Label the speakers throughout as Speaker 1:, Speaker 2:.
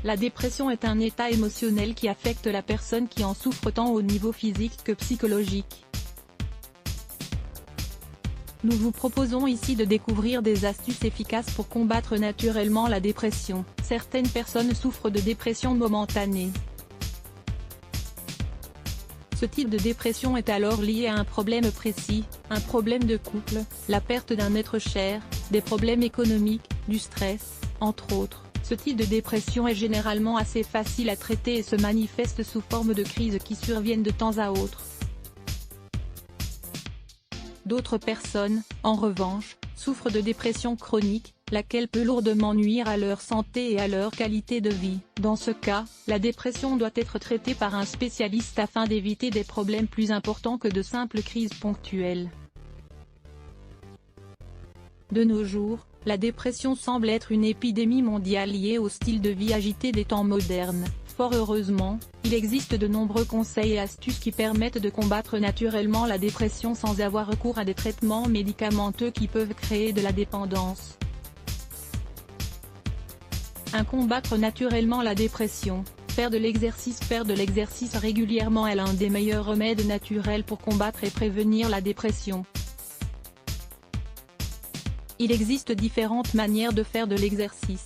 Speaker 1: La dépression est un état émotionnel qui affecte la personne qui en souffre tant au niveau physique que psychologique. Nous vous proposons ici de découvrir des astuces efficaces pour combattre naturellement la dépression. Certaines personnes souffrent de dépression momentanée. Ce type de dépression est alors lié à un problème précis, un problème de couple, la perte d'un être cher, des problèmes économiques, du stress, entre autres. Ce type de dépression est généralement assez facile à traiter et se manifeste sous forme de crises qui surviennent de temps à autre. D'autres personnes, en revanche, souffrent de dépression chronique, laquelle peut lourdement nuire à leur santé et à leur qualité de vie. Dans ce cas, la dépression doit être traitée par un spécialiste afin d'éviter des problèmes plus importants que de simples crises ponctuelles. De nos jours, la dépression semble être une épidémie mondiale liée au style de vie agité des temps modernes. Fort heureusement, il existe de nombreux conseils et astuces qui permettent de combattre naturellement la dépression sans avoir recours à des traitements médicamenteux qui peuvent créer de la dépendance. Combattre naturellement la dépression. Faire de l'exercice régulièrement est l'un des meilleurs remèdes naturels pour combattre et prévenir la dépression. Il existe différentes manières de faire de l'exercice.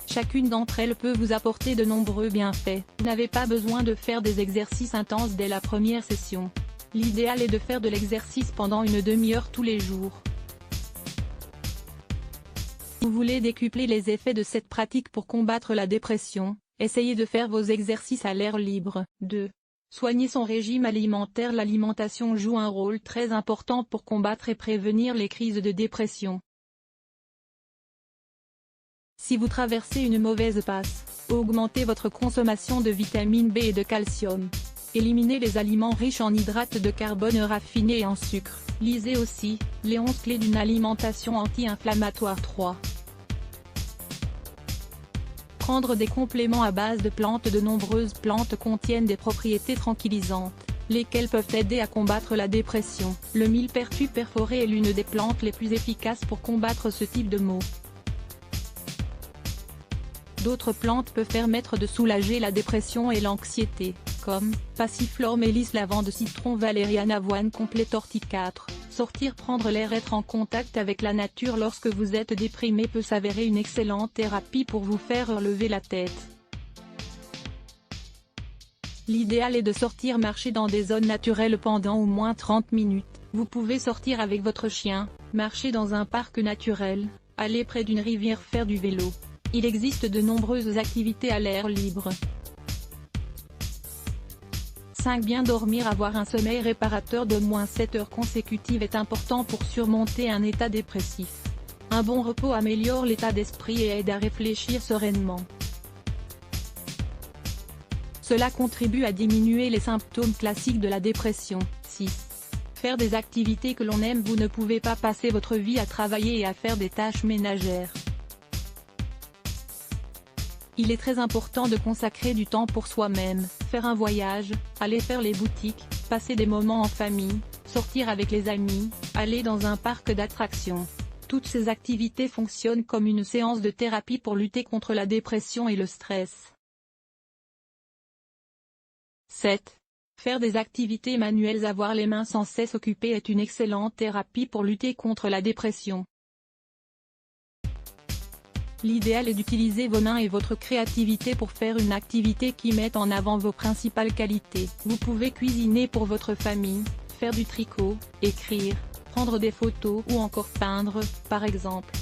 Speaker 1: Chacune d'entre elles peut vous apporter de nombreux bienfaits. Vous n'avez pas besoin de faire des exercices intenses dès la première session. L'idéal est de faire de l'exercice pendant une demi-heure tous les jours. Si vous voulez décupler les effets de cette pratique pour combattre la dépression, essayez de faire vos exercices à l'air libre. 2. Soigner son régime alimentaire. L'alimentation joue un rôle très important pour combattre et prévenir les crises de dépression. Si vous traversez une mauvaise passe, augmentez votre consommation de vitamine B et de calcium. Éliminez les aliments riches en hydrates de carbone raffinés et en sucre. Lisez aussi « Les 11 clés d'une alimentation anti-inflammatoire 3 ». Prendre des compléments à base de plantes. De nombreuses plantes contiennent des propriétés tranquillisantes, lesquelles peuvent aider à combattre la dépression. Le millepertuis perforé est l'une des plantes les plus efficaces pour combattre ce type de maux. D'autres plantes peuvent permettre de soulager la dépression et l'anxiété, comme passiflore, mélisse, lavande, citron, valériane, avoine, complet, ortie. 4. Sortir, prendre l'air. Être en contact avec la nature lorsque vous êtes déprimé peut s'avérer une excellente thérapie pour vous faire relever la tête. L'idéal est de sortir marcher dans des zones naturelles pendant au moins 30 minutes. Vous pouvez sortir avec votre chien, marcher dans un parc naturel, aller près d'une rivière, faire du vélo. Il existe de nombreuses activités à l'air libre. 5. Bien dormir. Avoir un sommeil réparateur d'au moins 7 heures consécutives est important pour surmonter un état dépressif. Un bon repos améliore l'état d'esprit et aide à réfléchir sereinement. Cela contribue à diminuer les symptômes classiques de la dépression. 6. Faire des activités que l'on aime. Vous ne pouvez pas passer votre vie à travailler et à faire des tâches ménagères. Il est très important de consacrer du temps pour soi-même, faire un voyage, aller faire les boutiques, passer des moments en famille, sortir avec les amis, aller dans un parc d'attractions. Toutes ces activités fonctionnent comme une séance de thérapie pour lutter contre la dépression et le stress. 7. Faire des activités manuelles. Avoir les mains sans cesse occupées est une excellente thérapie pour lutter contre la dépression. L'idéal est d'utiliser vos mains et votre créativité pour faire une activité qui mette en avant vos principales qualités. Vous pouvez cuisiner pour votre famille, faire du tricot, écrire, prendre des photos ou encore peindre, par exemple.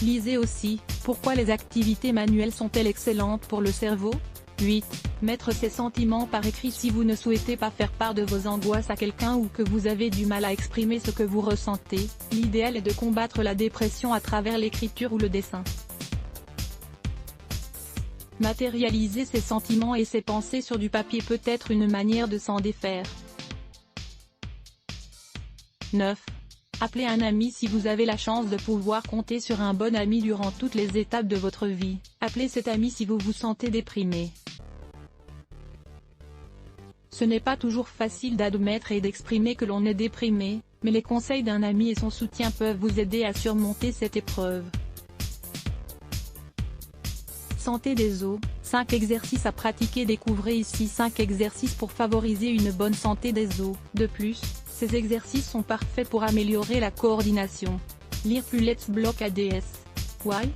Speaker 1: Lisez aussi « Pourquoi les activités manuelles sont-elles excellentes pour le cerveau ?» 8. Mettre ses sentiments par écrit. Si vous ne souhaitez pas faire part de vos angoisses à quelqu'un ou que vous avez du mal à exprimer ce que vous ressentez, l'idéal est de combattre la dépression à travers l'écriture ou le dessin. Matérialiser ses sentiments et ses pensées sur du papier peut être une manière de s'en défaire. 9. Appelez un ami. Si vous avez la chance de pouvoir compter sur un bon ami durant toutes les étapes de votre vie, appelez cet ami si vous vous sentez déprimé. Ce n'est pas toujours facile d'admettre et d'exprimer que l'on est déprimé, mais les conseils d'un ami et son soutien peuvent vous aider à surmonter cette épreuve. Santé des os, 5 exercices à pratiquer. Découvrez ici 5 exercices pour favoriser une bonne santé des os. De plus, ces exercices sont parfaits pour améliorer la coordination. Lire plus Let's Block ADS. Why?